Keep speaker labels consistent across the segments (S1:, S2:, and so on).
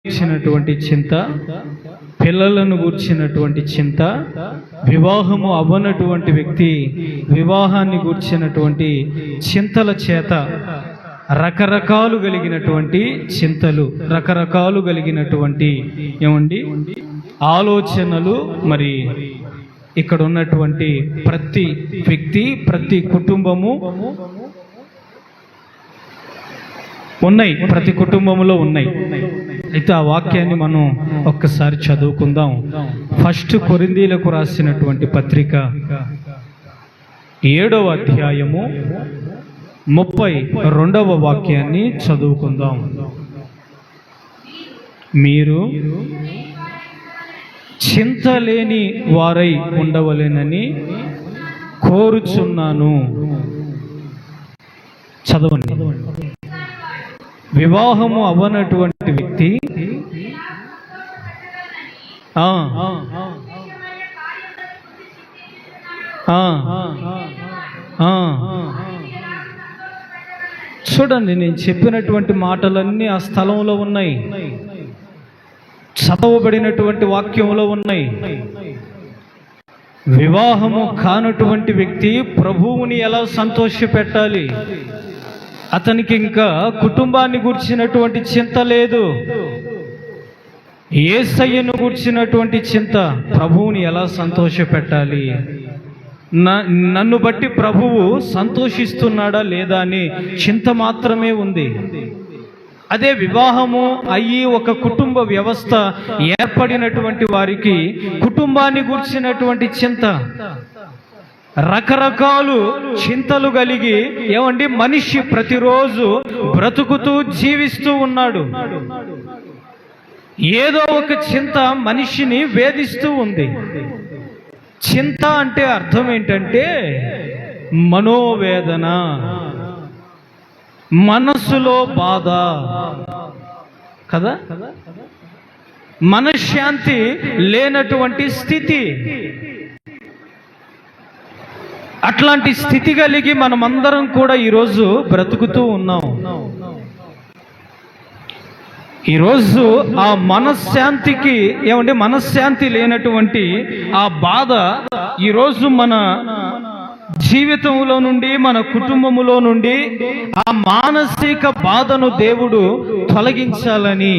S1: గూర్చినటువంటి చింత, పిల్లలను గూర్చినటువంటి చింత, వివాహము అవ్వనటువంటి వ్యక్తి వివాహాన్ని గూర్చినటువంటి చింతల చేత రకరకాలు కలిగినటువంటి చింతలు, రకరకాలు కలిగినటువంటి ఆలోచనలు, మరి ఇక్కడ ఉన్నటువంటి ప్రతి వ్యక్తి, ప్రతి కుటుంబము ఉన్నాయి, ప్రతి కుటుంబంలో ఉన్నాయి. అయితే ఆ వాక్యాన్ని మనం ఒక్కసారి చదువుకుందాం. ఫస్ట్ కొరింథీయులకు రాసినటువంటి పత్రిక 7వ అధ్యాయము 32వ వాక్యాన్ని చదువుకుందాం. మీరు చింతలేని వారై ఉండవలెనని కోరుచున్నాను. చదవండి. వివాహము అవ్వనటువంటి వ్యక్తి చూడండి, నేను చెప్పినటువంటి మాటలన్నీ ఆ స్థలంలో ఉన్నాయి, చదవబడినటువంటి వాక్యంలో ఉన్నాయి. వివాహము కానటువంటి వ్యక్తి ప్రభువుని ఎలా సంతోషపెట్టాలి? అతనికి ఇంకా కుటుంబాన్ని గుర్చినటువంటి చింత లేదు. యేసయ్యను గుర్చినటువంటి చింత, ప్రభువుని ఎలా సంతోషపెట్టాలి, నన్ను బట్టి ప్రభువు సంతోషిస్తున్నాడా లేదా అని చింత మాత్రమే ఉంది. అదే వివాహము అయ్యి ఒక కుటుంబ వ్యవస్థ ఏర్పడినటువంటి వారికి కుటుంబాన్ని గుర్చినటువంటి చింత, రకరకాలు చింతలు కలిగి మనిషి ప్రతిరోజు బ్రతుకుతూ జీవిస్తూ ఉన్నాడు. ఏదో ఒక చింత మనిషిని వేధిస్తూ ఉంది. చింత అంటే అర్థం ఏంటంటే మనోవేదన, మనస్సులో బాధ కదా, మనశ్శాంతి లేనటువంటి స్థితి. అట్లాంటి స్థితి కలిగి మనమందరం కూడా ఈరోజు బ్రతుకుతూ ఉన్నాం. ఈరోజు ఆ మనశ్శాంతికి మనశ్శాంతి లేనటువంటి ఆ బాధ ఈరోజు మన జీవితంలో నుండి, మన కుటుంబములో నుండి ఆ మానసిక బాధను దేవుడు తొలగించాలని,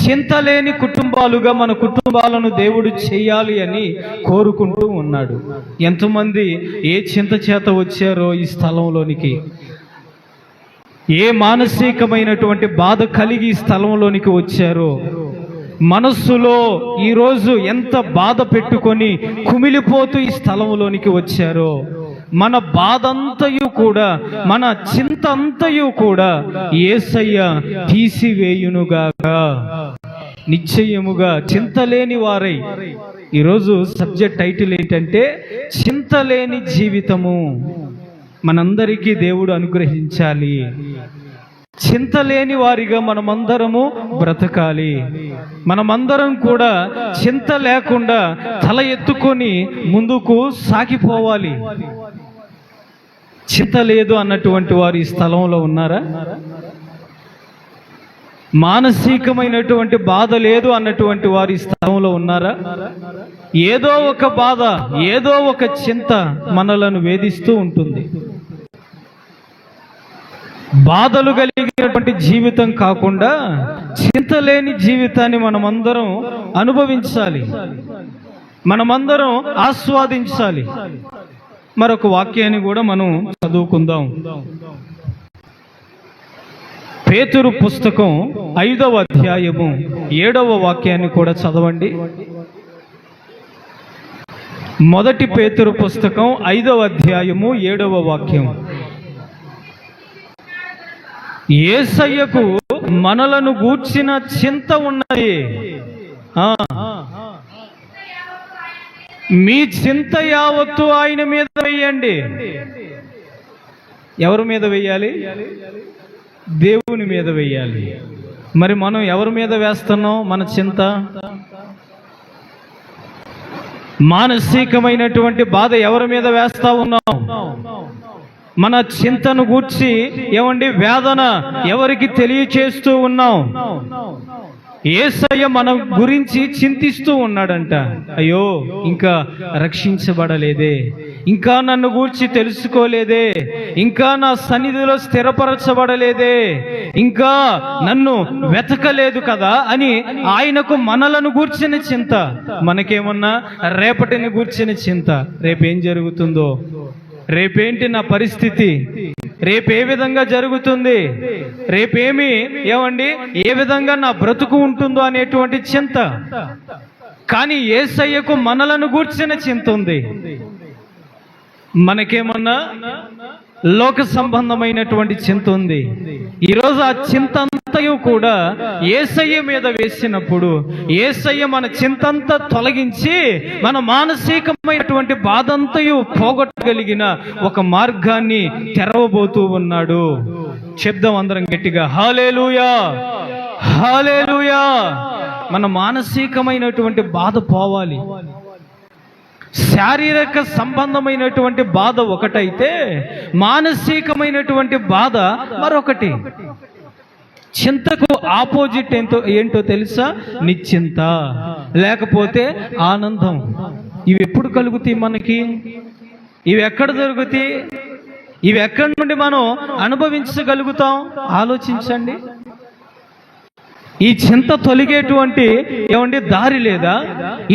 S1: చింతలేని కుటుంబాలుగా మన కుటుంబాలను దేవుడు చేయాలి అని కోరుకుంటూ ఉన్నాడు. ఎంతమంది ఏ చింత చేత వచ్చారో ఈ స్థలంలోనికి, ఏ మానసికమైనటువంటి బాధ కలిగి ఈ స్థలంలోనికి వచ్చారో, మనస్సులో ఈరోజు ఎంత బాధ పెట్టుకొని కుమిలిపోతూ ఈ స్థలంలోనికి వచ్చారో, మన బాధంతయు కూడా, మన చింత అంతయు కూడా యేసయ్య తీసివేయునుగాక. నిశ్చయముగా చింతలేని వారై, ఈరోజు సబ్జెక్ట్ టైటిల్ ఏంటంటే చింతలేని జీవితము మనందరికీ దేవుడు అనుగ్రహించాలి. చింతలేని వారిగా మనమందరము బ్రతకాలి. మనమందరం కూడా చింత లేకుండా తల ఎత్తుకొని ముందుకు సాగిపోవాలి. చింత లేదు అన్నటువంటి వారు ఈ స్థలంలో ఉన్నారా? మానసికమైనటువంటి బాధ లేదు అన్నటువంటి వారు ఈ స్థలంలో ఉన్నారా? ఏదో ఒక బాధ, ఏదో ఒక చింత మనలను వేధిస్తూ ఉంటుంది. బాధలు కలిగినటువంటి జీవితం కాకుండా చింతలేని జీవితాన్ని మనమందరం అనుభవించాలి, మనమందరం ఆస్వాదించాలి. మరొక వాక్యాన్ని కూడా మనం చదువుకుందాం. పేతురు పుస్తకం 5వ అధ్యాయము 7వ వాక్యాన్ని కూడా చదవండి. మొదటి పేతురు పుస్తకం 5వ అధ్యాయము 7వ వాక్యం. యేసయ్యకు మనలను గూర్చిన చింత ఉన్నది. మీ చింత యావత్తు ఆయన మీద వేయండి. ఎవరి మీద వేయాలి? దేవుని మీద వేయాలి. మరి మనం ఎవరి మీద వేస్తున్నాం మన చింత? మానసికమైనటువంటి బాధ ఎవరి మీద వేస్తా ఉన్నాం? మన చింతను గూర్చి వేదన ఎవరికి తెలియచేస్తూ ఉన్నాం? యేసయ్య మన గురించి చింతిస్తూ ఉన్నాడంట. అయ్యో, ఇంకా రక్షించబడలేదే, ఇంకా నన్ను గూర్చి తెలుసుకోలేదే, ఇంకా నా సన్నిధిలో స్థిరపరచబడలేదే, ఇంకా నన్ను వెతకలేదు కదా అని ఆయనకు మనలను గూర్చిన చింత. మనకేమన్నా రేపటిని గూర్చిన చింత. రేపేం జరుగుతుందో, రేపేంటి నా పరిస్థితి, రేపే విధంగా జరుగుతుంది, ఏమండి ఏ విధంగా నా బ్రతుకు ఉంటుందో అనేటువంటి చింత. కానీ యేసయ్యకు మనలను గూర్చిన చింత ఉంది. మనకేమన్నా లోక సంబంధమైనటువంటి చింత ఉంది. ఈరోజు ఆ చింత అంతయు కూడా యేసయ్య మీద వేసినప్పుడు యేసయ్య మన చింతంతా తొలగించి మన మానసికమైనటువంటి బాధంతయు పోగొట్టగలిగిన ఒక మార్గాన్ని తెరవబోతూ ఉన్నాడు. చెప్దాం అందరం గట్టిగా, హల్లెలూయా, హల్లెలూయా. మన మానసికమైనటువంటి బాధ పోవాలి. శారీరక సంబంధమైనటువంటి బాధ ఒకటైతే మానసికమైనటువంటి బాధ మరొకటి. చింతకు ఆపోజిట్ ఏంటో తెలుసా? నిశ్చింత, లేకపోతే ఆనందం. ఇవి ఎప్పుడు కలుగుతాయి మనకి? ఇవి ఎక్కడ దొరుకుతాయి? ఇవి ఎక్కడి నుండి మనం అనుభవించగలుగుతాం? ఆలోచించండి. ఈ చింత తొలగేటువంటి దారి లేదా?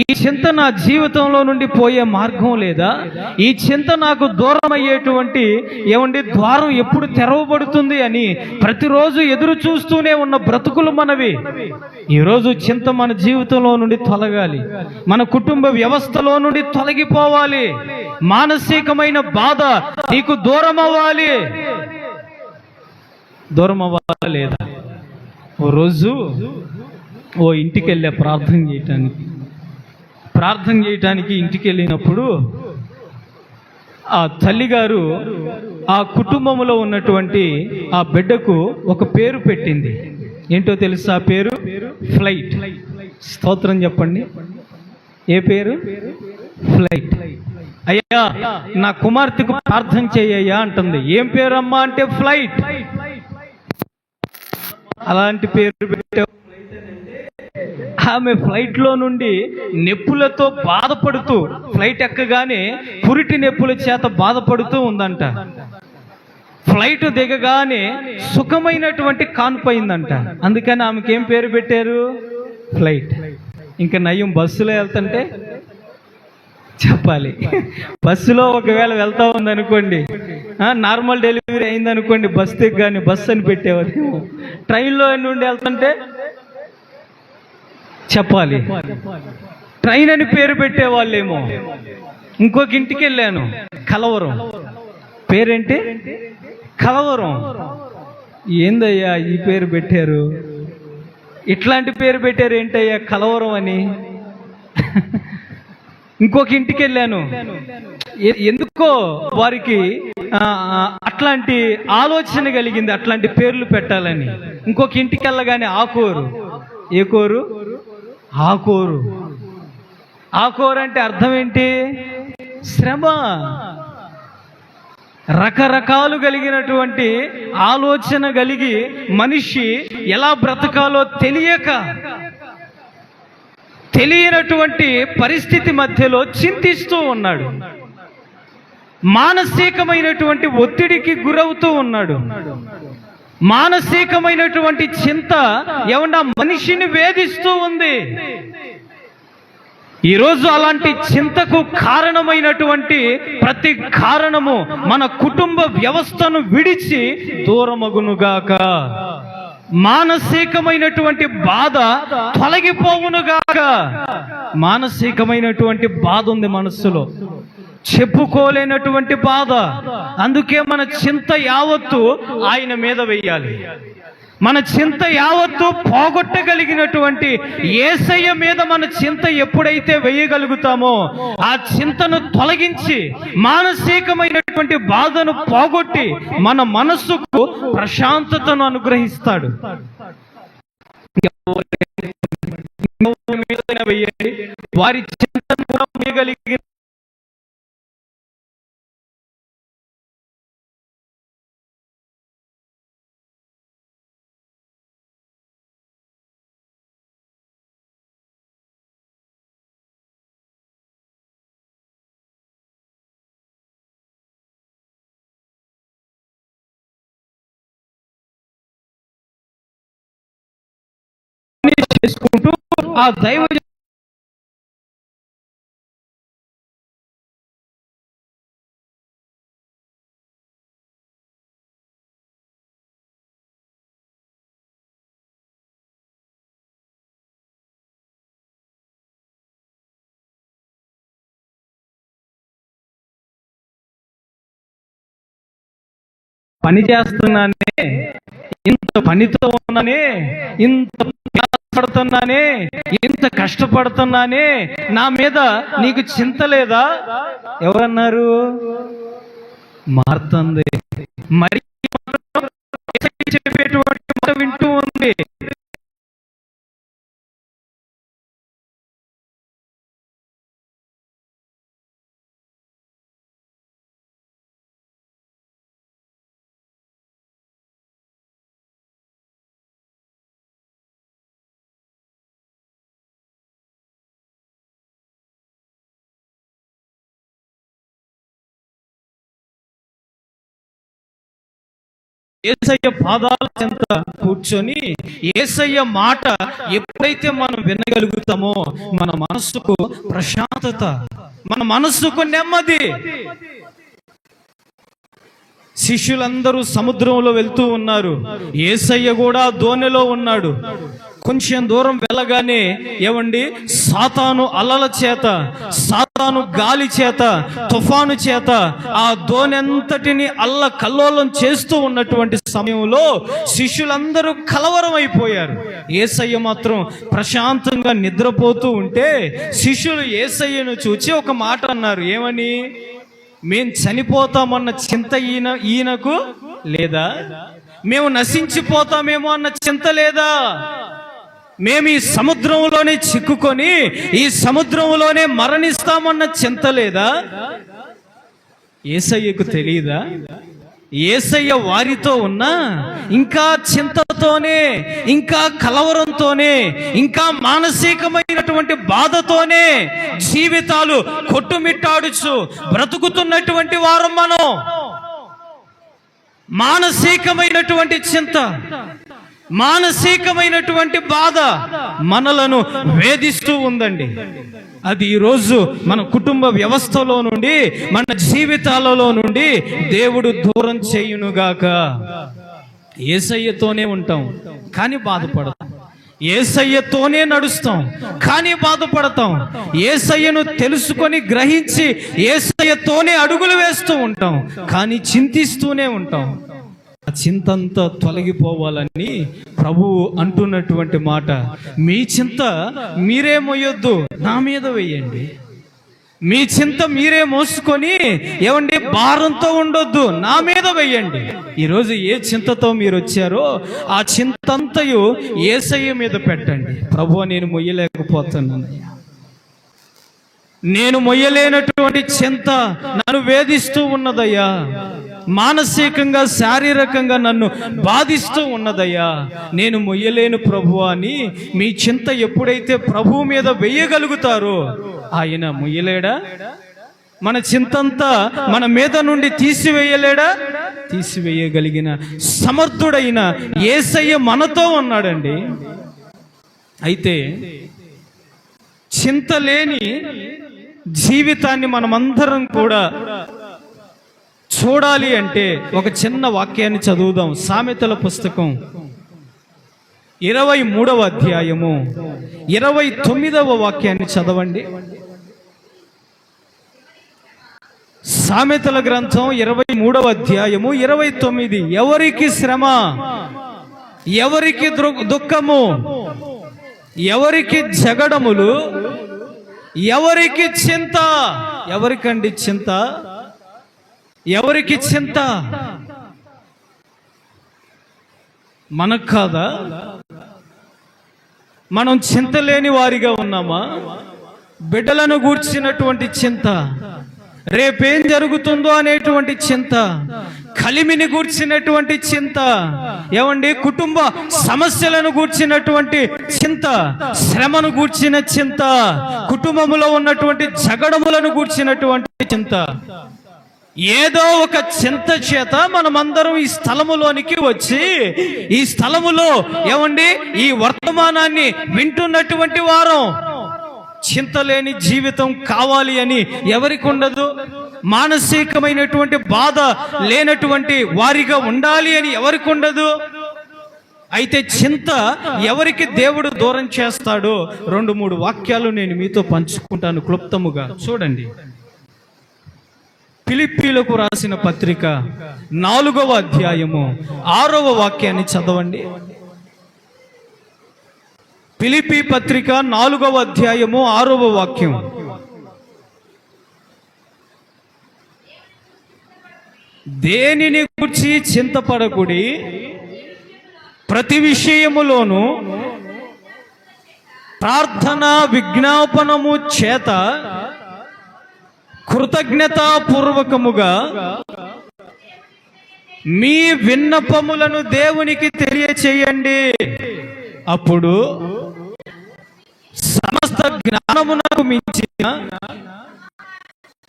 S1: ఈ చింత నా జీవితంలో నుండి పోయే మార్గం లేదా? ఈ చింత నాకు దూరం అయ్యేటువంటి ద్వారం ఎప్పుడు తెరవబడుతుంది అని ప్రతిరోజు ఎదురు చూస్తూనే ఉన్న బ్రతుకులు మనవి. ఈరోజు చింత మన జీవితంలో నుండి తొలగాలి, మన కుటుంబ వ్యవస్థలో నుండి తొలగిపోవాలి. మానసికమైన బాధ నీకు దూరం అవ్వాలి. దూరం అవ్వాలా లేదా? ఓ రోజు ఇంటికి వెళ్ళా ప్రార్థన చేయటానికి ఇంటికి వెళ్ళినప్పుడు ఆ తల్లిగారు ఆ కుటుంబంలో ఉన్నటువంటి ఆ బిడ్డకు ఒక పేరు పెట్టింది. ఏంటో తెలుసా? ఆ పేరు ఫ్లైట్. స్తోత్రం చెప్పండి. ఏ పేరు? ఫ్లైట్. అయ్యా, నా కుమార్తెకు ప్రార్థన చేయ్యా అంటుంది. ఏం పేరమ్మా అంటే ఫ్లైట్. అలాంటి పేరు పెట్టావు. ఆమె ఫ్లైట్లో నుండి నొప్పులతో బాధపడుతూ, ఫ్లైట్ ఎక్కగానే పురిటి నొప్పుల చేత బాధపడుతూ ఉందంట. ఫ్లైట్ దిగగానే సుఖమైనటువంటి కాన్పయిందంట. అందుకని ఆమెకి ఏం పేరు పెట్టారు? ఫ్లైట్. ఇంకా నయం బస్సులో వెళ్తుంటే చెప్పాలి. బస్సులో ఒకవేళ వెళ్తా ఉందనుకోండి, నార్మల్ డెలివరీ అయిందనుకోండి, బస్ దిగ్గానే బస్ అని పెట్టేవారు. ట్రైన్లో నుండి వెళ్తుంటే చెప్పాలి, ట్రైన్ అని పేరు పెట్టేవాళ్ళేమో. ఇంకొక ఇంటికి వెళ్ళాను, కలవరం. పేరేంటి? కలవరం. ఏందయ్యా ఈ పేరు పెట్టారు? ఇట్లాంటి పేరు పెట్టారు ఏంటయ్యా కలవరం అని? ఇంకొక ఇంటికి వెళ్ళాను, ఎందుకో వారికి అట్లాంటి ఆలోచన కలిగింది, అట్లాంటి పేర్లు పెట్టాలని. ఇంకొక ఇంటికి వెళ్ళగానే ఆకోరు. ఏ కోరు? ఆకోరు. ఆకోరు అంటే అర్థం ఏంటి? శ్రమ. రకరకాలు కలిగినటువంటి ఆలోచన కలిగి మనిషి ఎలా బ్రతకాలో తెలియనటువంటి పరిస్థితి మధ్యలో చింతిస్తూ ఉన్నాడు. మానసికమైనటువంటి ఒత్తిడికి గురవుతూ ఉన్నాడు. మానసికమైనటువంటి చింత మనిషిని వేధిస్తూ ఉంది. ఈరోజు అలాంటి చింతకు కారణమైనటువంటి ప్రతి కారణము మన కుటుంబ వ్యవస్థను విడిచి దూరమగునుగాక. మానసికమైనటువంటి బాధ తొలగిపోవునుగాక. మానసికమైనటువంటి బాధ ఉంది మనస్సులో, చెప్పుకోలేనటువంటి బాధ. అందుకే మన చింత యావత్తు ఆయన మీద వెయ్యాలి. మన చింత యావత్తు పోగొట్టగలిగినటువంటి యేసయ్య మీద మన చింత ఎప్పుడైతే వేయగలుగుతామో ఆ చింతను తొలగించి మానసికమైనటువంటి బాధను పోగొట్టి మన మనస్సుకు ప్రశాంతతను అనుగ్రహిస్తాడు. వారి చింతను కూడా వేయగలిగిన చేసుకుంటూ ఆ దైవ పని చేస్తున్నానే, ఇంత పనితో ఉన్నానే, ఇంత పడుతున్నానే, ఇంత కష్టపడుతున్నానే, నా మీద నీకు చింత లేదా? ఎవరన్నారు? మారుతుంది. మరి చెప్పేటువంటి మాట వింటూ ఉంది. యేసయ్య పాదాల చెంత కూర్చొని యేసయ్య మాట ఎప్పుడైతే మనం వినగలుగుతామో మన మనస్సుకు ప్రశాంతత, మన మనస్సుకు నెమ్మది. శిష్యులందరూ సముద్రంలో వెళ్తూ ఉన్నారు, యేసయ్య కూడా దోణిలో ఉన్నాడు. కొంచెం దూరం వెళ్ళగానే ఏమండి, సాతాను అలల చేత, సాతాను గాలి చేత, తుఫాను చేత ఆ దోణెంతటిని అల్ల కల్లోలం చేస్తూ ఉన్నటువంటి సమయంలో శిష్యులందరూ కలవరం అయిపోయారు. యేసయ్య మాత్రం ప్రశాంతంగా నిద్రపోతూ ఉంటే శిష్యులు యేసయ్యను చూచి ఒక మాట అన్నారు. ఏమని? మేం చనిపోతామన్న చింత ఈయనకు లేదా? మేము నశించిపోతామేమో అన్న చింత లేదా? మేము ఈ సముద్రంలోనే చిక్కుకొని ఈ సముద్రంలోనే మరణిస్తామన్న చింత లేదా? యేసయ్యకు తెలియదా? యేసయ్య వారితో ఉన్నా ఇంకా చింతతోనే, ఇంకా కలవరంతోనే, ఇంకా మానసికమైనటువంటి బాధతోనే జీవితాలు కొట్టుమిట్టాడుచు బ్రతుకుతున్నటువంటి వారం మనం. మానసికమైనటువంటి చింత, మానసికమైనటువంటి బాధ మనలను వేధిస్తూ ఉందండి. అది ఈరోజు మన కుటుంబ వ్యవస్థలో నుండి, మన జీవితాలలో నుండి దేవుడు దూరం చేయునుగాక. యేసయ్యతోనే ఉంటాం కానీ బాధపడతాం, యేసయ్యతోనే నడుస్తాం కానీ బాధపడతాం, యేసయ్యను తెలుసుకొని గ్రహించి యేసయ్యతోనే అడుగులు వేస్తూ ఉంటాం కానీ చింతిస్తూనే ఉంటాం. చింతంతా తొలగిపోవాలని ప్రభువు అంటున్నటువంటి మాట, మీ చింత మీరే మోయొద్దు, నా మీద వేయండి. మీ చింత మీరే మోసుకొని ఏమండి భారంతో ఉండొద్దు, నా మీద వేయండి. ఈరోజు ఏ చింతతో మీరు వచ్చారో ఆ చింతంతయు యేసయ్య మీద పెట్టండి. ప్రభువా, నేను మొయ్యలేకపోతున్నానయ్యా, నేను మొయ్యలేనటువంటి చింత నన్ను వేధిస్తూ ఉన్నదయ్యా, మానసికంగా శారీరకంగా నన్ను బాధిస్తూ ఉన్నదయ్యా, నేను మొయ్యలేను ప్రభువా అని మీ చింత ఎప్పుడైతే ప్రభువు మీద వెయ్యగలుగుతారో ఆయన మొయ్యలేడా? మన చింతంతా మన మీద నుండి తీసివేయలేడా? తీసివేయగలిగిన సమర్థుడైన యేసయ్య మనతో ఉన్నాడండి. అయితే చింత లేని జీవితాన్ని మనమందరం కూడా చూడాలి అంటే ఒక చిన్న వాక్యాన్ని చదువుదాం. సామెతల పుస్తకం 23వ అధ్యాయము 29వ వాక్యాన్ని చదవండి. సామెతల గ్రంథం 23వ అధ్యాయము 29. ఎవరికి శ్రమ, ఎవరికి దుఃఖము, ఎవరికి జగడములు, ఎవరికి చింత? ఎవరికండి చింత? ఎవరికి చింత? మనకు కాదా? మనం చింత లేని వారిగా ఉన్నామా? బిడ్డలను గూర్చినటువంటి చింత, రేపేం జరుగుతుందో అనేటువంటి చింత, కలిమిని గూర్చినటువంటి చింత, ఏమండి కుటుంబ సమస్యలను గూర్చినటువంటి చింత, శ్రమను గూర్చిన చింత, కుటుంబములో ఉన్నటువంటి జగడములను గూర్చినటువంటి చింత. ఏదో ఒక చింత చేత మనమందరం ఈ స్థలములోనికి వచ్చి ఈ స్థలములో ఏమండి ఈ వర్తమానాన్ని వింటున్నటువంటి వారం చింత లేని జీవితం కావాలి అని ఎవరికి ఉండదు? మానసికమైనటువంటి బాధ లేనటువంటి వారిగా ఉండాలి అని ఎవరికి ఉండదు? అయితే చింత ఎవరికి దేవుడు దూరం చేస్తాడో 2-3 వాక్యాలు నేను మీతో పంచుకుంటాను క్లుప్తముగా. చూడండి, ఫిలిప్పీలకు రాసిన పత్రిక 4వ అధ్యాయము 6వ వాక్యాన్ని చదవండి. ఫిలిప్పీ పత్రిక 4వ అధ్యాయము 6వ వాక్యం. దేనిని గురించి చింతపడకుడి, ప్రతి విషయములోను ప్రార్థన విజ్ఞాపనము చేత కృతజ్ఞతాపూర్వకముగా మీ విన్నపములను దేవునికి తెలియచేయండి. అప్పుడు సమస్త జ్ఞానమునకు మించిన,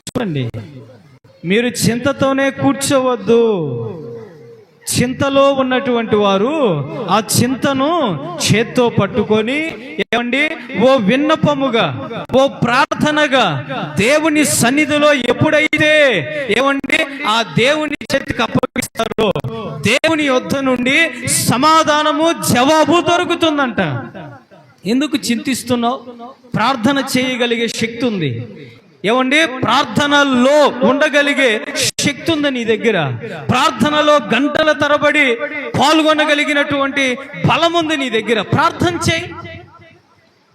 S1: చూడండి, మీరు చింతతోనే కూర్చోవద్దు. చింతలో ఉన్నటువంటి వారు ఆ చింతను చేత్తో పట్టుకొని ఏమండి ఓ విన్నపముగా, ఓ ప్రార్థనగా దేవుని సన్నిధిలో ఎప్పుడైతే ఏమండి ఆ దేవుని చేతికి అప్పగిస్తారో దేవుని యొద్ద నుండి సమాధానము, జవాబు దొరుకుతుందంట. ఎందుకు చింతిస్తున్నావు? ప్రార్థన చేయగలిగే శక్తి ఉంది. ఏమండి, ప్రార్థనలో ఉండగలిగే శక్తి ఉంది నీ దగ్గర. ప్రార్థనలో గంటల తరబడి పాల్గొనగలిగినటువంటి బలం ఉంది నీ దగ్గర. ప్రార్థన చేయి.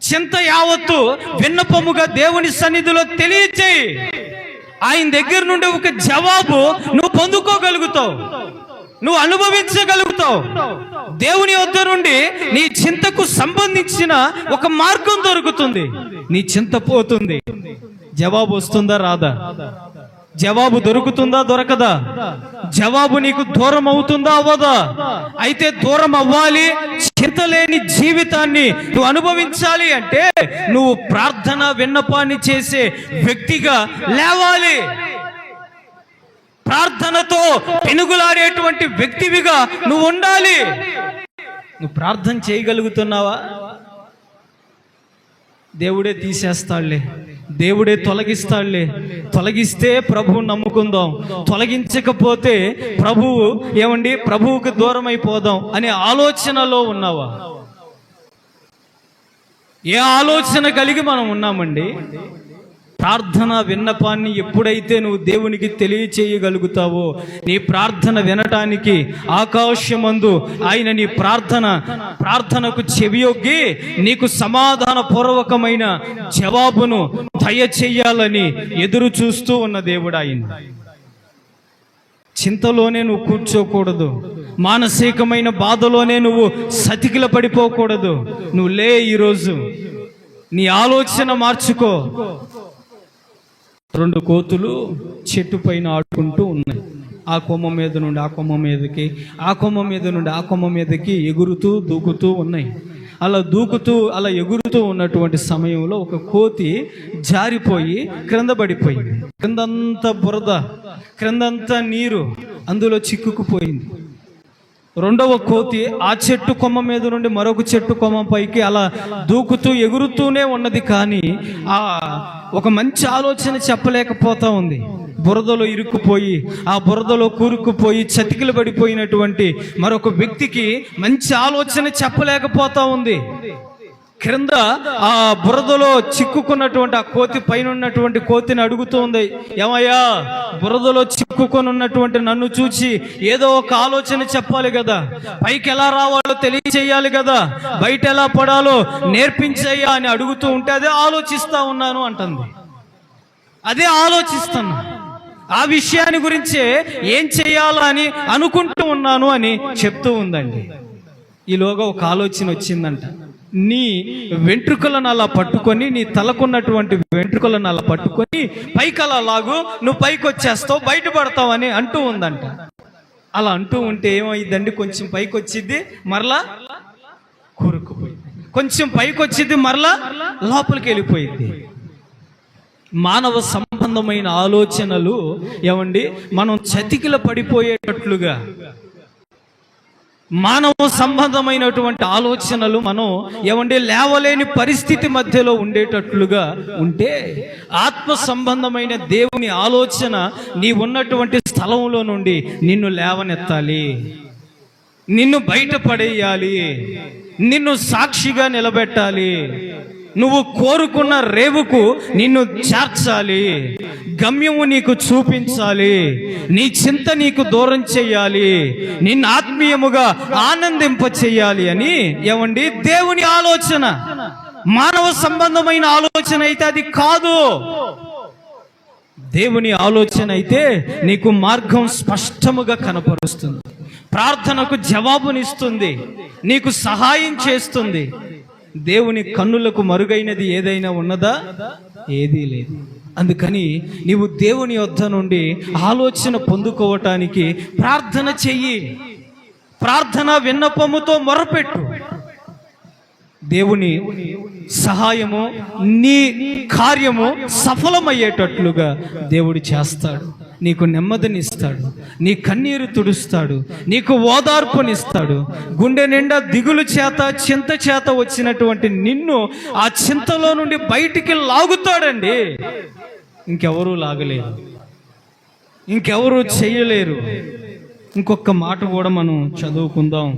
S1: చింత యావత్తు విన్నపముగా దేవుని సన్నిధిలో తెలియచేయి. ఆయన దగ్గర నుండి ఒక జవాబు నువ్వు పొందుకోగలుగుతావు, నువ్వు అనుభవించగలుగుతావు. దేవుని వద్ద నుండి నీ చింతకు సంబంధించిన ఒక మార్గం దొరుకుతుంది. నీ చింత పోతుంది. జవాబు వస్తుందా రాదా? జవాబు దొరుకుతుందా దొరకదా? జవాబు నీకు దూరం అవుతుందా అవ్వదా? అయితే దూరం అవ్వాలి, చింతలేని జీవితాన్ని నువ్వు అనుభవించాలి అంటే నువ్వు ప్రార్థన విన్నపాన్ని చేసే వ్యక్తిగా లేవాలి. ప్రార్థనతో పెనుగులాడేటువంటి వ్యక్తివిగా నువ్వు ఉండాలి. నువ్వు ప్రార్థన చేయగలుగుతున్నావా? దేవుడే తీసేస్తాడులే, దేవుడే తొలగిస్తాడులే. తొలగిస్తే ప్రభువు నమ్ముకుందాం, తొలగించకపోతే ప్రభువు ఏమండి ప్రభువుకు దూరం అయిపోదాం అనే ఆలోచనలో ఉన్నావా? ఏ ఆలోచన కలిగి మనం ఉన్నామండి? ప్రార్థన విన్నపాన్ని ఎప్పుడైతే నువ్వు దేవునికి తెలియచేయగలుగుతావో నీ ప్రార్థన వినటానికి ఆకాశమందు ఆయన నీ ప్రార్థనకు చెవియొగ్గి నీకు సమాధాన పూర్వకమైన జవాబును దయచేయాలని ఎదురు చూస్తూ ఉన్న దేవుడు ఆయన. చింతలోనే నువ్వు కూర్చోకూడదు. మానసికమైన బాధలోనే నువ్వు సతికిల పడిపోకూడదు. నువ్వు లే, ఈరోజు నీ ఆలోచన మార్చుకో. 2 కోతులు చెట్టు పైన ఆడుకుంటూ ఉన్నాయి. ఆ కొమ్మ మీద నుండి ఆ కొమ్మ మీదకి, ఆ కొమ్మ మీద నుండి ఆ కొమ్మ మీదకి ఎగురుతూ దూకుతూ ఉన్నాయి. అలా ఎగురుతూ ఉన్నటువంటి సమయంలో ఒక కోతి జారిపోయి క్రింద పడిపోయింది. క్రిందంతా బురద, క్రిందంతా నీరు, అందులో చిక్కుకుపోయింది. 2వ కోతి ఆ చెట్టు కొమ్మ మీద నుండి మరొక చెట్టు కొమ్మ పైకి అలా దూకుతూ ఎగురుతూనే ఉన్నది. కానీ ఒక మంచి ఆలోచన చెప్పలేకపోతా ఉంది. బురదలో ఇరుక్కుపోయి, ఆ బురదలో కూరుకుపోయి చతికిలు పడిపోయినటువంటి మరొక వ్యక్తికి మంచి ఆలోచన చెప్పలేకపోతా ఉంది. క్రింద ఆ బురదలో చిక్కుకున్నటువంటి ఆ కోతి పైన ఉన్నటువంటి కోతిని అడుగుతూ ఉంది, ఏమయ్యా, బురదలో చిక్కుకొని ఉన్నటువంటి నన్ను చూసి ఏదో ఒక ఆలోచన చెప్పాలి కదా, పైకి ఎలా రావాలో తెలియచేయాలి కదా, బయట ఎలా పడాలో నేర్పించయ్యా అని అడుగుతూ ఉంటే అదే ఆలోచిస్తా ఉన్నాను అంటుంది. అదే ఆలోచిస్తున్నా, ఆ విషయాన్ని గురించే ఏం చేయాలని అనుకుంటూ ఉన్నాను అని చెప్తూ ఉందండి. ఈలోగా ఒక ఆలోచన వచ్చిందంట. నీ వెంట్రుకలను అలా పట్టుకొని, నీ తలకున్నటువంటి వెంట్రుకలను అలా పట్టుకొని పైకి అలా లాగు, నువ్వు పైకి వచ్చేస్తావు, బయటపడతావు అని అంటూ ఉందంట. అలా అంటూ ఉంటే ఏమైందండి, కొంచెం పైకి వచ్చింది, మరలా కూరుకుపోయింది. కొంచెం పైకి వచ్చింది, మరలా లోపలికి వెళ్ళిపోయింది. మానవ సంబంధమైన ఆలోచనలు ఏమండి మనం చతికిల పడిపోయేటట్లుగా, మానవ సంబంధమైనటువంటి ఆలోచనలు మనం ఏమంటే లేవలేని పరిస్థితి మధ్యలో ఉండేటట్లుగా ఉంటే, ఆత్మ సంబంధమైన దేవుని ఆలోచన నీ ఉన్నటువంటి స్థలంలో నుండి నిన్ను లేవనెత్తాలి, నిన్ను బయటపడేయాలి, నిన్ను సాక్షిగా నిలబెట్టాలి, నువ్వు కోరుకున్న రేవుకు నిన్ను చేర్చాలి, గమ్యము నీకు చూపించాలి, నీ చింత నీకు దూరం చెయ్యాలి, నిన్ను ఆత్మీయముగా ఆనందింప చెయ్యాలి అని ఏమండి దేవుని ఆలోచన. మానవ సంబంధమైన ఆలోచన అయితే అది కాదు. దేవుని ఆలోచన అయితే నీకు మార్గం స్పష్టముగా కనపరుస్తుంది, ప్రార్థనకు జవాబునిస్తుంది, నీకు సహాయం చేస్తుంది. దేవుని కన్నులకు మరుగైనది ఏదైనా ఉన్నదా? ఏదీ లేదు. అందుకని నీవు దేవుని వద్ద నుండి ఆలోచన పొందుకోవటానికి ప్రార్థన చెయ్యి, ప్రార్థన విన్నపముతో మొరపెట్టు. దేవుని సహాయము నీ కార్యము సఫలమయ్యేటట్లుగా దేవుడు చేస్తాడు. నీకు నెమ్మదినిస్తాడు, నీ కన్నీరు తుడుస్తాడు, నీకు ఓదార్పునిస్తాడు. గుండె నిండా దిగులు చేత చింత చేత వచ్చినటువంటి నిన్ను ఆ చింతలో నుండి బయటికి లాగుతాడండి. ఇంకెవరూ లాగలేరు, ఇంకెవరూ చెయ్యలేరు. ఇంకొక మాట కూడా మనం చదువుకుందాం.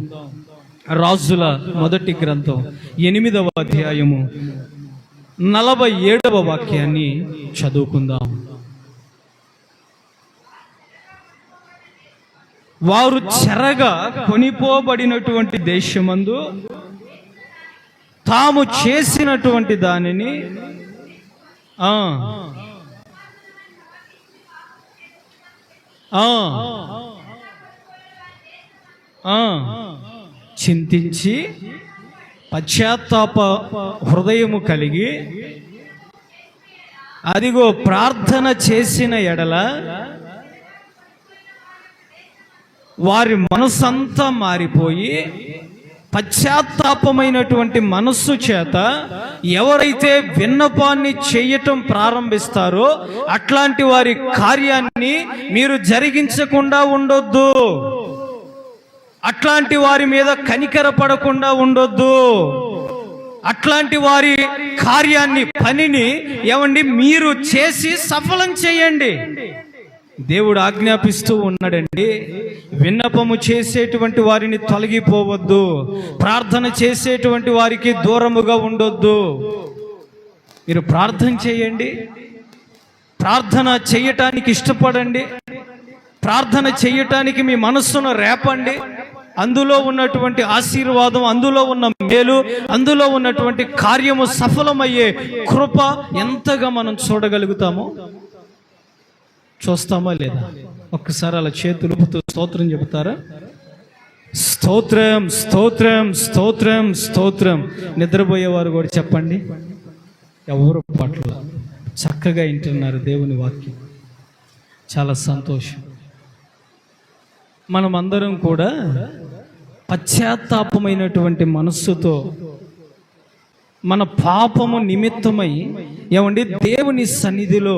S1: రాజుల మొదటి గ్రంథం 8వ అధ్యాయము 47వ వాక్యాన్ని చదువుకుందాం. వారు చెరగా కొనిపోబడినటువంటి దేశమందు తాము చేసినటువంటి దానిని చింతించి పశ్చాత్తాప హృదయము కలిగి అదిగో ప్రార్థన చేసిన ఎడల వారి మనసంతా మారిపోయి పశ్చాత్తాపమైనటువంటి మనస్సు చేత ఎవరైతే విన్నపాన్ని చేయటం ప్రారంభిస్తారో అట్లాంటి వారి కార్యాన్ని మీరు జరిగించకుండా ఉండొద్దు, అట్లాంటి వారి మీద కనికర పడకుండా ఉండొద్దు, అట్లాంటి వారి కార్యాన్ని పనిని ఏమండి మీరు చేసి సఫలం చేయండి. దేవుడు ఆజ్ఞాపిస్తూ ఉన్నాడండి. విన్నపము చేసేటువంటి వారిని తొలగిపోవద్దు, ప్రార్థన చేసేటువంటి వారికి దూరముగా ఉండొద్దు. మీరు ప్రార్థన చేయండి, ప్రార్థన చేయటానికి ఇష్టపడండి, ప్రార్థన చేయటానికి మీ మనస్సును రేపండి. అందులో ఉన్నటువంటి ఆశీర్వాదం, అందులో ఉన్న మేలు, అందులో ఉన్నటువంటి కార్యము సఫలమయ్యే కృప ఎంతగా మనం చూడగలుగుతామో చూస్తామా లేదా? ఒక్కసారి అలా చేతులుపుతూ స్తోత్రం చెబుతారా? స్తోత్రం, స్తోత్రం, స్తోత్రం, స్తోత్రం. నిద్రపోయేవారు కూడా చెప్పండి. ఎవరు పట్ల చక్కగా వింటున్నారు దేవుని వాక్యం. చాలా సంతోషం. మనమందరం కూడా పశ్చాత్తాపమైనటువంటి మనస్సుతో మన పాపము నిమిత్తమై ఏమండి దేవుని సన్నిధిలో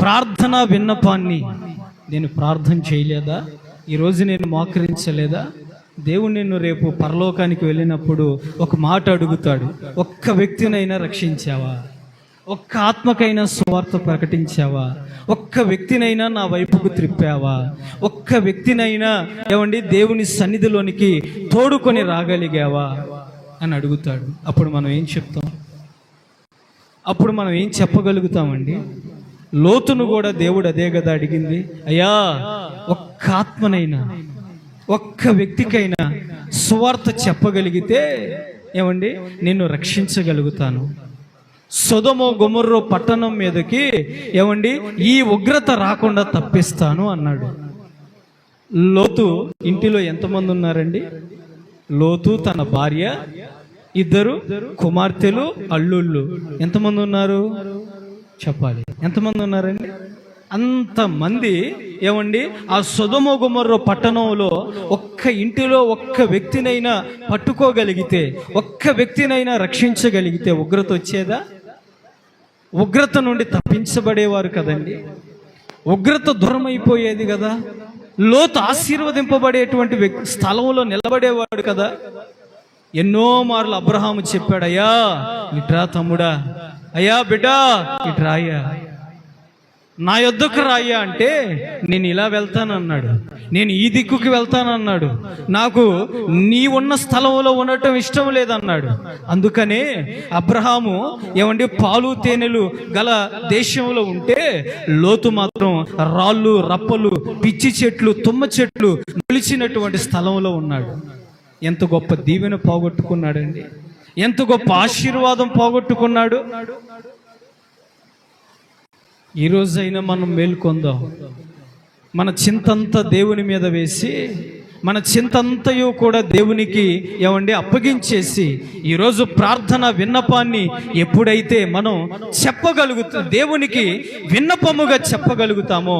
S1: ప్రార్థనా విన్నపాన్ని, నేను ప్రార్థన చేయలేదా, ఈరోజు నేను మోకరించలేదా, దేవుడు నిన్ను రేపు పరలోకానికి వెళ్ళినప్పుడు ఒక మాట అడుగుతాడు. ఒక్క వ్యక్తినైనా రక్షించావా? ఒక్క ఆత్మకైనా సువార్త ప్రకటించావా? ఒక్క వ్యక్తినైనా నా వైపుకు త్రిప్పావా? ఒక్క వ్యక్తినైనా ఏమండి దేవుని సన్నిధిలోనికి తోడుకొని రాగలిగావా అని అడుగుతాడు. అప్పుడు మనం ఏం చెప్తాం? అప్పుడు మనం ఏం చెప్పగలుగుతామండి? లోతును కూడా దేవుడు అదే కదా అడిగింది. అయ్యా, ఒక్క ఆత్మనైనా, ఒక్క వ్యక్తికైనా సువార్త చెప్పగలిగితే ఏమండి నిన్ను రక్షించగలుగుతాను. సొదొమ గొమొర్రా పట్టణం మీదకి ఏమండి ఈ ఉగ్రత రాకుండా తప్పిస్తాను అన్నాడు. లోతు ఇంటిలో ఎంతమంది ఉన్నారండి? లోతు, తన భార్య, 2 కుమార్తెలు, అల్లుళ్ళు. ఎంతమంది ఉన్నారు చెప్పాలి? ఎంతమంది ఉన్నారండి? అంతమంది ఏమండి ఆ సొదొమ గొమొర్రా పట్టణంలో ఒక్క ఇంటిలో ఒక్క వ్యక్తినైనా పట్టుకోగలిగితే, ఒక్క వ్యక్తినైనా రక్షించగలిగితే ఉగ్రత వచ్చేదా? ఉగ్రత నుండి తప్పించబడేవారు కదండి. ఉగ్రత దూరం అయిపోయేది కదా. లోతు ఆశీర్వదింపబడేటువంటి స్థలంలో నిలబడేవాడు కదా. ఎన్నో మార్లు అబ్రహాము చెప్పాడు, అయ్యా ఇట్రా తమ్ముడా, అయ్యా బిడ్డా ఇట్రాయ్యా, నా యొద్దకు రాయ్యా అంటే నేను ఇలా వెళ్తానన్నాడు, నేను ఈ దిక్కుకి వెళ్తానన్నాడు, నాకు నీ ఉన్న స్థలంలో ఉండటం ఇష్టం లేదన్నాడు. అందుకనే అబ్రహాము ఏమండి పాలు తేనెలు గల దేశంలో ఉంటే లోతు మాత్రం రాళ్ళు రప్పలు పిచ్చి చెట్లు తుమ్మ చెట్లు నిలిచినటువంటి స్థలంలో ఉన్నాడు. ఎంత గొప్ప దీవెన పోగొట్టుకున్నాడండి, ఎంత గొప్ప ఆశీర్వాదం పోగొట్టుకున్నాడు. ఈరోజైనా మనం మేల్కొందాం. మన చింతంతా దేవుని మీద వేసి, మన చింతంతయు కూడా దేవునికి ఏమండి అప్పగించేసి, ఈరోజు ప్రార్థన విన్నపాన్ని ఎప్పుడైతే మనం దేవునికి విన్నపముగా చెప్పగలుగుతామో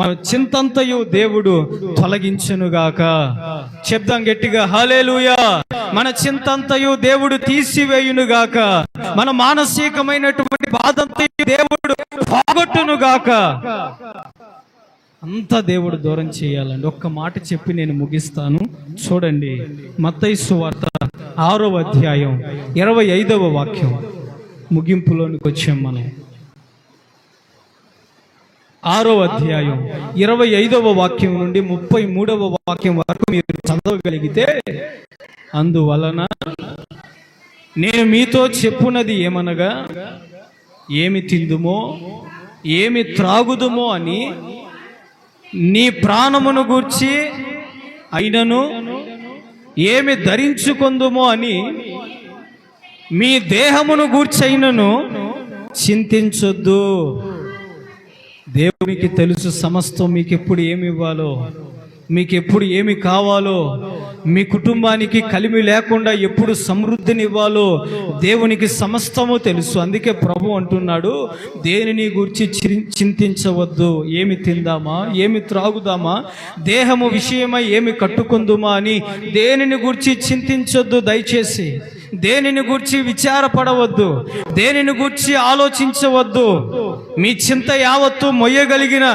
S1: మన చింతంతయు దేవుడు తొలగించునుగాక. చెప్దాం గట్టిగా హల్లెలూయా. మన చింతంతయు దేవుడు తీసివేయునుగాక. మన మానసికమైనటువంటి బాధంతయు దేవుడు పోగొట్టునుగాక. అంతా దేవుడు దూరం చేయాలండి. ఒక్క మాట చెప్పి నేను ముగిస్తాను. చూడండి, మత్తయి సువార్త 6వ అధ్యాయం 25వ వాక్యం. ముగింపులోనికి వచ్చాం మనం. 6వ అధ్యాయం 25వ వాక్యం నుండి 33వ వాక్యం వరకు మీరు చదవగలిగితే, అందువలన నేను మీతో చెప్పున్నది ఏమనగా, ఏమి తిందుమో ఏమి త్రాగుదుమో అని నీ ప్రాణమును గూర్చి అయినను ఏమి ధరించుకొందుమో అని మీ దేహమును గూర్చైనను చింతించొద్దు. దేవునికి తెలుసు సమస్తం మీకు ఎప్పుడు ఏమి ఇవ్వాలో, మీకు ఎప్పుడు ఏమి కావాలో, మీ కుటుంబానికి కలిమి లేకుండా ఎప్పుడు సమృద్ధిని ఇవ్వాలో దేవునికి సమస్తము తెలుసు. అందుకే ప్రభు అంటున్నాడు, దేనిని గురించి చింతించవద్దు. ఏమి తిందామా, ఏమి త్రాగుదామా, దేహము విషయమై ఏమి కట్టుకుందుమా అని దేనిని గురించి చింతించొద్దు. దయచేసి దేనిని గూర్చి విచారపడవద్దు, దేనిని గూర్చి ఆలోచించవద్దు. మీ చింత యావత్తు మొయ్యగలిగిన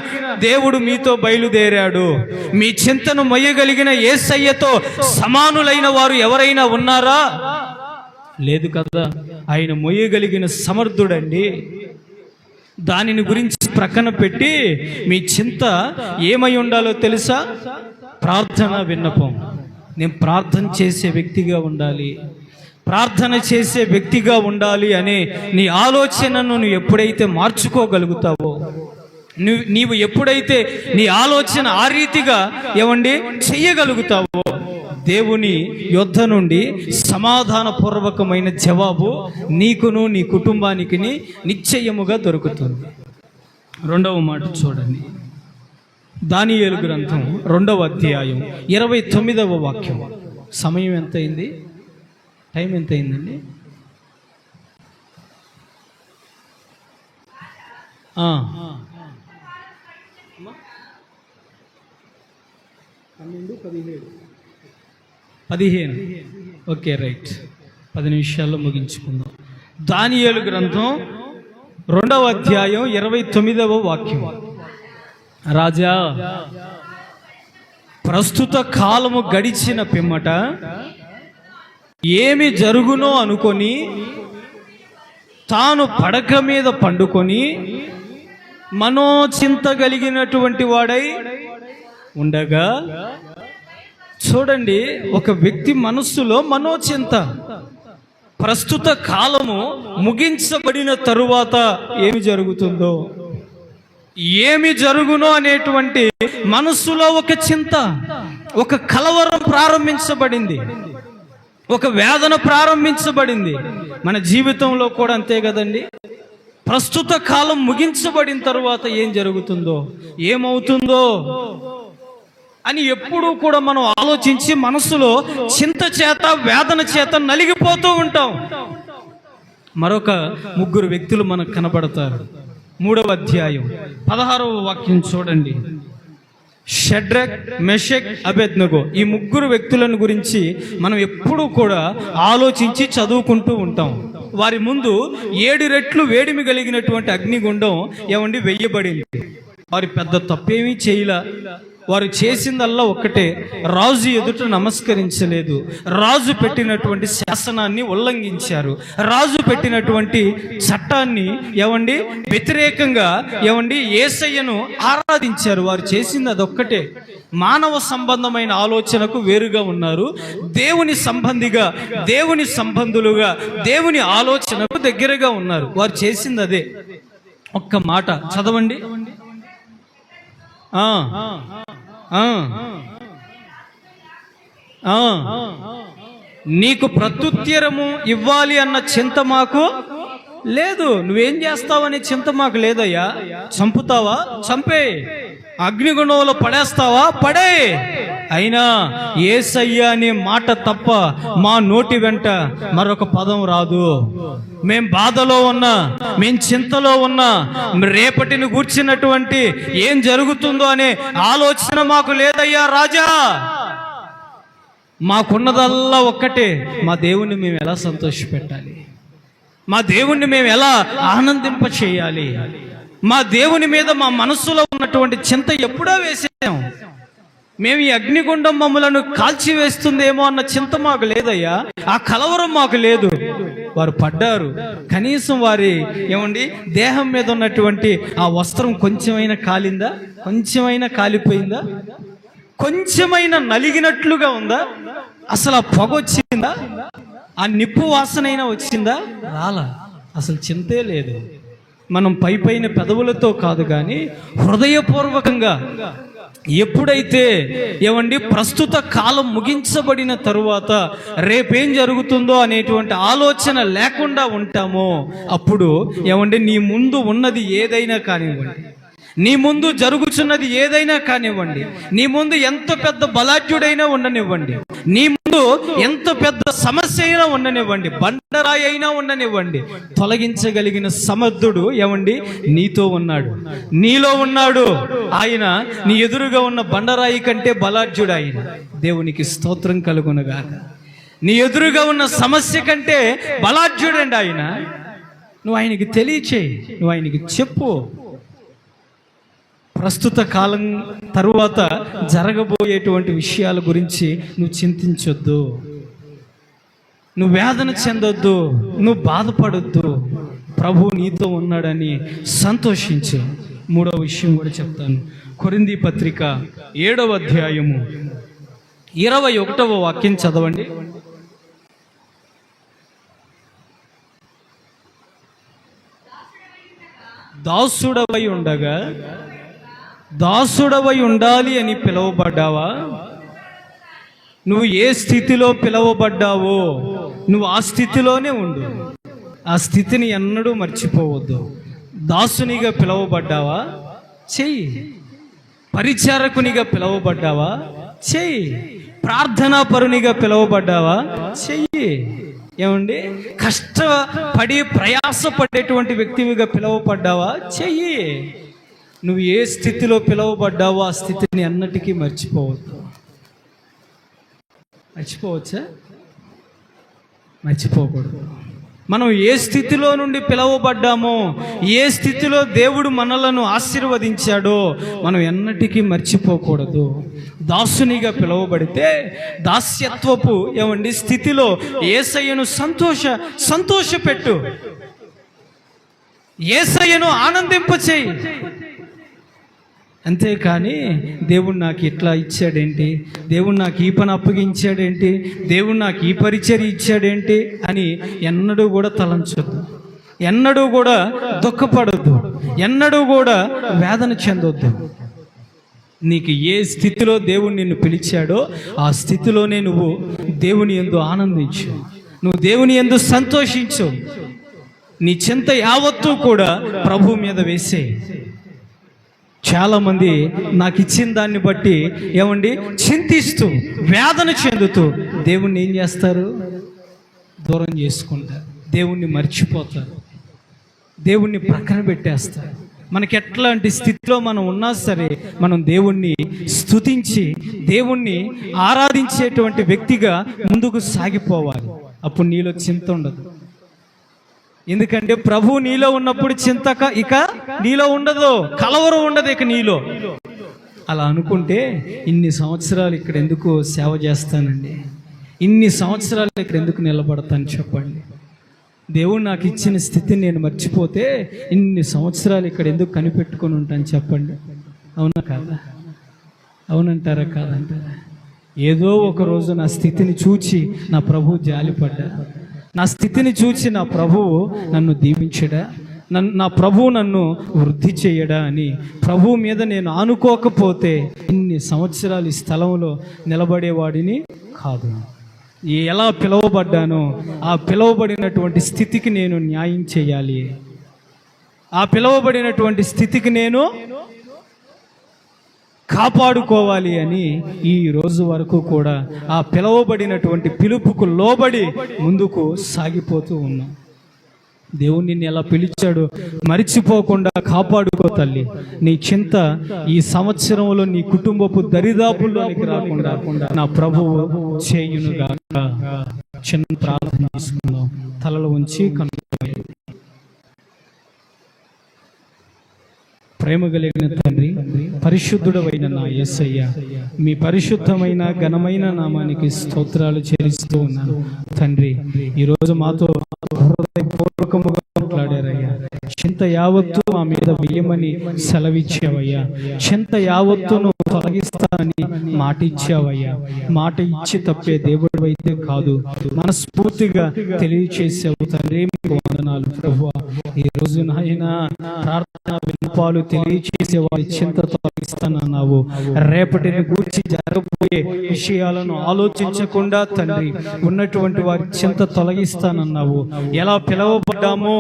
S1: దేవుడు మీతో బయలుదేరాడు. మీ చింతను మొయ్యగలిగిన యేసయ్యతో సమానులైన వారు ఎవరైనా ఉన్నారా? లేదు కదా. ఆయన మొయ్యగలిగిన సమర్థుడండి. దానిని గురించి ప్రక్కన పెట్టి మీ చింత ఏమై ఉండాలో తెలుసా? ప్రార్థన విన్నపం. నేను ప్రార్థన చేసే వ్యక్తిగా ఉండాలి, ప్రార్థన చేసే వ్యక్తిగా ఉండాలి అనే నీ ఆలోచనను నువ్వు ఎప్పుడైతే మార్చుకోగలుగుతావో, నీవు ఎప్పుడైతే నీ ఆలోచన ఆ రీతిగా ఏమండి చెయ్యగలుగుతావో, దేవుని యొద్ద నుండి సమాధానపూర్వకమైన జవాబు నీకును నీ కుటుంబానికి నిశ్చయముగా దొరుకుతుంది. 2వ మాట చూడండి, దానియేలు గ్రంథం 2వ అధ్యాయం 29వ వాక్యం. సమయం ఎంత అయింది? టైం ఎంత అయిందండి? 15. Okay, right. 10 నిమిషాల్లో ముగించుకుందాం. దానియేలు గ్రంథం 2వ అధ్యాయం 29వ వాక్యం. రాజా, ప్రస్తుత కాలము గడిచిన పిమ్మట ఏమి జరుగునో అనుకొని తాను పడక మీద పండుకొని మనోచింత కలిగినటువంటి వాడై ఉండగా. చూడండి, ఒక వ్యక్తి మనస్సులో మనోచింత. ప్రస్తుత కాలము ముగించబడిన తరువాత ఏమి జరుగుతుందో, ఏమి జరుగునో అనేటువంటి మనస్సులో ఒక చింత, ఒక కలవరం ప్రారంభించబడింది, ఒక వేదన ప్రారంభించబడింది. మన జీవితంలో కూడా అంతే కదండి. ప్రస్తుత కాలం ముగించబడిన తరువాత ఏం జరుగుతుందో, ఏమవుతుందో అని ఎప్పుడూ కూడా మనం ఆలోచించి మనసులో చింత చేత వేదన చేత నలిగిపోతూ ఉంటాం. మరొక 3 వ్యక్తులు మనకు కనబడతారు. 3వ అధ్యాయం 16వ వాక్యం చూడండి. షడ్రక్, మెషక్, అబేద్నెగో ఈ ముగ్గురు వ్యక్తులను గురించి మనం ఎప్పుడూ కూడా ఆలోచించి చదువుకుంటూ ఉంటాం. వారి ముందు 7 రెట్లు వేడిమి కలిగినటువంటి అగ్నిగుండం వెయ్యబడింది. వారి పెద్ద తప్పేమీ చేయలే. వారు చేసిందల్లా ఒక్కటే, రాజు ఎదుట నమస్కరించలేదు. రాజు పెట్టినటువంటి శాసనాన్ని ఉల్లంఘించారు. రాజు పెట్టినటువంటి చట్టాన్ని వ్యతిరేకంగా యేసయ్యను ఆరాధించారు. వారు చేసింది అదొక్కటే. మానవ సంబంధమైన ఆలోచనకు వేరుగా ఉన్నారు. దేవుని సంబంధులుగా దేవుని ఆలోచనకు దగ్గరగా ఉన్నారు. వారు చేసింది అదే. ఒక్క మాట చదవండి. నీకు ప్రత్యుత్తరము ఇవ్వాలి అన్న చింత మాకు లేదు. నువ్వేం చేస్తావని చింత మాకు లేదయ్యా. చంపుతావా? చంపే. అగ్నిగుండంలో పడేస్తావా? పడే. అయినా యేసయ్య అనే మాట తప్ప మా నోటి వెంట మరొక పదం రాదు. మేం బాధలో ఉన్నా, మేం చింతలో ఉన్నా, రేపటిని గూర్చినటువంటి ఏం జరుగుతుందో అనే ఆలోచన మాకు లేదయ్యా రాజా. మాకున్నదల్లా ఒక్కటే, మా దేవుణ్ణి మేము ఎలా సంతోషపెట్టాలి, మా దేవుణ్ణి మేము ఎలా ఆనందింప చేయాలి, మా దేవుని మీద మా మనస్సులో ఉన్నటువంటి చింత ఎప్పుడో వేసాం. మేము ఈ అగ్నిగుండం మమ్మలను కాల్చివేస్తుందేమో అన్న చింత మాకు లేదయ్యా. ఆ కలవరం మాకు లేదు. వారు పడ్డారు. కనీసం వారి దేహం మీద ఉన్నటువంటి ఆ వస్త్రం కొంచెమైనా కాలిందా? కొంచెమైనా కాలిపోయిందా? కొంచెమైనా నలిగినట్లుగా ఉందా? అసలు ఆ పొగ వచ్చిందా? ఆ నిప్పు వాసనైనా వచ్చిందా? రాలా. అసలు చింతే లేదు. మనం పైన పెదవులతో కాదు కానీ హృదయపూర్వకంగా ఎప్పుడైతే ప్రస్తుత కాలం ముగించబడిన తరువాత రేపేం జరుగుతుందో అనేటువంటి ఆలోచన లేకుండా ఉంటామో అప్పుడు నీ ముందు ఉన్నది ఏదైనా కానివ్వండి, నీ ముందు జరుగుతున్నది ఏదైనా కానివ్వండి, నీ ముందు ఎంత పెద్ద బలాఢ్యుడైనా ఉండనివ్వండి, నీ ముందు ఎంత పెద్ద సమస్య అయినా ఉండనివ్వండి, బండరాయి అయినా ఉండనివ్వండి, తొలగించగలిగిన సమర్థుడు నీతో ఉన్నాడు, నీలో ఉన్నాడు. ఆయన నీ ఎదురుగా ఉన్న బండరాయి కంటే బలాఢ్యుడు. ఆయన దేవునికి స్తోత్రం కలుగునుగాక. నీ ఎదురుగా ఉన్న సమస్య కంటే బలాఢ్యుడండి ఆయన. నువ్వు ఆయనకి తెలియచేయి, నువ్వు ఆయనకి చెప్పు. ప్రస్తుత కాలం తరువాత జరగబోయేటువంటి విషయాల గురించి నువ్వు చింతించొద్దు, నువ్వు వేదన చెందొద్దు, నువ్వు బాధపడొద్దు. ప్రభు నీతో ఉన్నాడని సంతోషించు. 3వ విషయం కూడా చెప్తాను. కొరింథీ పత్రిక 7వ అధ్యాయము 21వ వాక్యం చదవండి. దాసుడవై ఉండాలి అని పిలువబడ్డావా? నువ్వు ఏ స్థితిలో పిలువబడ్డావో నువ్వు ఆ స్థితిలోనే ఉండు. ఆ స్థితిని ఎన్నడూ మర్చిపోవద్దు. దాసునిగా పిలువబడ్డావా? చెయ్యి. పరిచారకునిగా పిలువబడ్డావా? చెయ్యి. ప్రార్థనా పరునిగా పిలువబడ్డావా? చెయ్యి. కష్టపడి ప్రయాసపడేటువంటి వ్యక్తివిగా పిలువబడ్డావా? చెయ్యి. నువ్వు ఏ స్థితిలో పిలువబడ్డావో ఆ స్థితిని అన్నిటికీ మర్చిపోవద్దు. మర్చిపోవచ్చా? మర్చిపోకూడదు. మనం ఏ స్థితిలో నుండి పిలువబడ్డామో, ఏ స్థితిలో దేవుడు మనలను ఆశీర్వదించాడో మనం ఎన్నటికీ మర్చిపోకూడదు. దాసునిగా పిలువబడితే దాస్యత్వపు స్థితిలో యేసయ్యను సంతోషపెట్టు, యేసయ్యను ఆనందింపచేయి. అంతేకాని దేవుడు నాకు ఇట్లా ఇచ్చాడేంటి, దేవుడు నాకు ఈ పని అప్పగించాడేంటి, దేవుడు నాకు ఈ పరిచర్య ఇచ్చాడేంటి అని ఎన్నడూ కూడా తలంచొద్దు, ఎన్నడూ కూడా దుఃఖపడొద్దు, ఎన్నడూ కూడా వేదన చెందొద్దు. నీకు ఏ స్థితిలో దేవుడు నిన్ను పిలిచాడో ఆ స్థితిలోనే నువ్వు దేవుని యందు ఆనందించు, నువ్వు దేవుని యందు సంతోషించు. నీ చింత యావత్తూ కూడా ప్రభు మీద వేసే. చాలామంది నాకు ఇచ్చిన దాన్ని బట్టి చింతిస్తూ వేదన చెందుతూ దేవుణ్ణి ఏం చేస్తారు? దూరం చేసుకుంటారు, దేవుణ్ణి మర్చిపోతారు, దేవుణ్ణి ప్రక్కన పెట్టేస్తారు. మనకి ఎట్లాంటి స్థితిలో మనం ఉన్నా సరే మనం దేవుణ్ణి స్తుతించి దేవుణ్ణి ఆరాధించేటువంటి వ్యక్తిగా ముందుకు సాగిపోవాలి. అప్పుడు నీలో చింత ఉండదు. ఎందుకంటే ప్రభు నీలో ఉన్నప్పుడు చింత ఇక నీలో ఉండదు, కలవరం ఉండదు ఇక నీలో. అలా అనుకుంటే ఇన్ని సంవత్సరాలు ఇక్కడ ఎందుకు సేవ చేస్తానండి, ఇన్ని సంవత్సరాలు ఇక్కడ ఎందుకు నిలబడతాను చెప్పండి. దేవుడు నాకు ఇచ్చిన స్థితిని నేను మర్చిపోతే ఇన్ని సంవత్సరాలు ఇక్కడ ఎందుకు కనిపెట్టుకొని ఉంటాను చెప్పండి. అవునా కాదా? అవునంటారా కాదంటారా? ఏదో ఒక రోజు నా స్థితిని చూచి నా ప్రభువు జాలిపడ్డా, నా స్థితిని చూచి నా ప్రభువు నన్ను దీవించడా, నా ప్రభువు నన్ను వృద్ధి చేయడా అని ప్రభువు మీద నేను ఆనుకోకపోతే ఇన్ని సంవత్సరాలు ఈ స్థలంలో నిలబడేవాడిని కాదు. ఎలా పిలువబడ్డానో ఆ పిలువబడినటువంటి స్థితికి నేను న్యాయం చేయాలి. ఆ పిలువబడినటువంటి స్థితికి నేను కాపాడుకోవాలి అని ఈ రోజు వరకు కూడా ఆ పిలువబడినటువంటి పిలుపుకు లోబడి ముందుకు సాగిపోతూ ఉన్నాం. దేవుడు నిన్ను ఎలా పిలిచాడు మరిచిపోకుండా కాపాడుకో తల్లి. నీ చింత ఈ సంవత్సరంలో నీ కుటుంబపు దరిదాపుల్లోనికి రాకుండా నా ప్రభువు చేయునుగాక. చిన్న ప్రార్థన చేసుకుందాం. తలలు ఉంచి కన్ను. ప్రేమ కలిగిన తండ్రి, పరిశుద్ధుడవైన నా యేసయ్య, మీ పరిశుద్ధమైన ఘనమైన నామానికి స్తోత్రాలు చెల్లిస్తూ ఉన్నాను తండ్రి. ఈరోజు మాతో హృదయపూర్వకముగా మాట్లాడారయ్యా. చింత యావత్తు మా మీద వెయ్యమని సెలవిచ్చావయ్యా. చింత యావత్తును తొలగిస్తానని మాట ఇచ్చావయ్యా. మాట ఇచ్చి తప్పే దేవుడు అయితే కాదు, మనస్ఫూర్తిగా తెలియచేసావు తండ్రి. మీకు వందనాలు ప్రభువా. ఈ రోజు నాయన ప్రార్థన విన్నపాలు తెలియచేసే వారి చింత తొలగిస్తానన్నావు. రేపటిని గూర్చి జరగబోయే విషయాలను ఆలోచించకుండా తండ్రి ఉన్నటువంటి వారి చింత తొలగిస్తానన్నావు. ఎలా పిలువబడ్డామో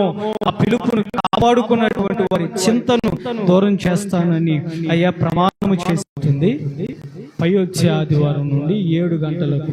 S1: ఆ పిలుపును కాపాడుకున్నటువంటి వారి చింతను దూరం చేస్తానని అయ్యా ప్రమాణము చేస్తుంది. పై వచ్చే ఆదివారం నుండి 7 గంటలకు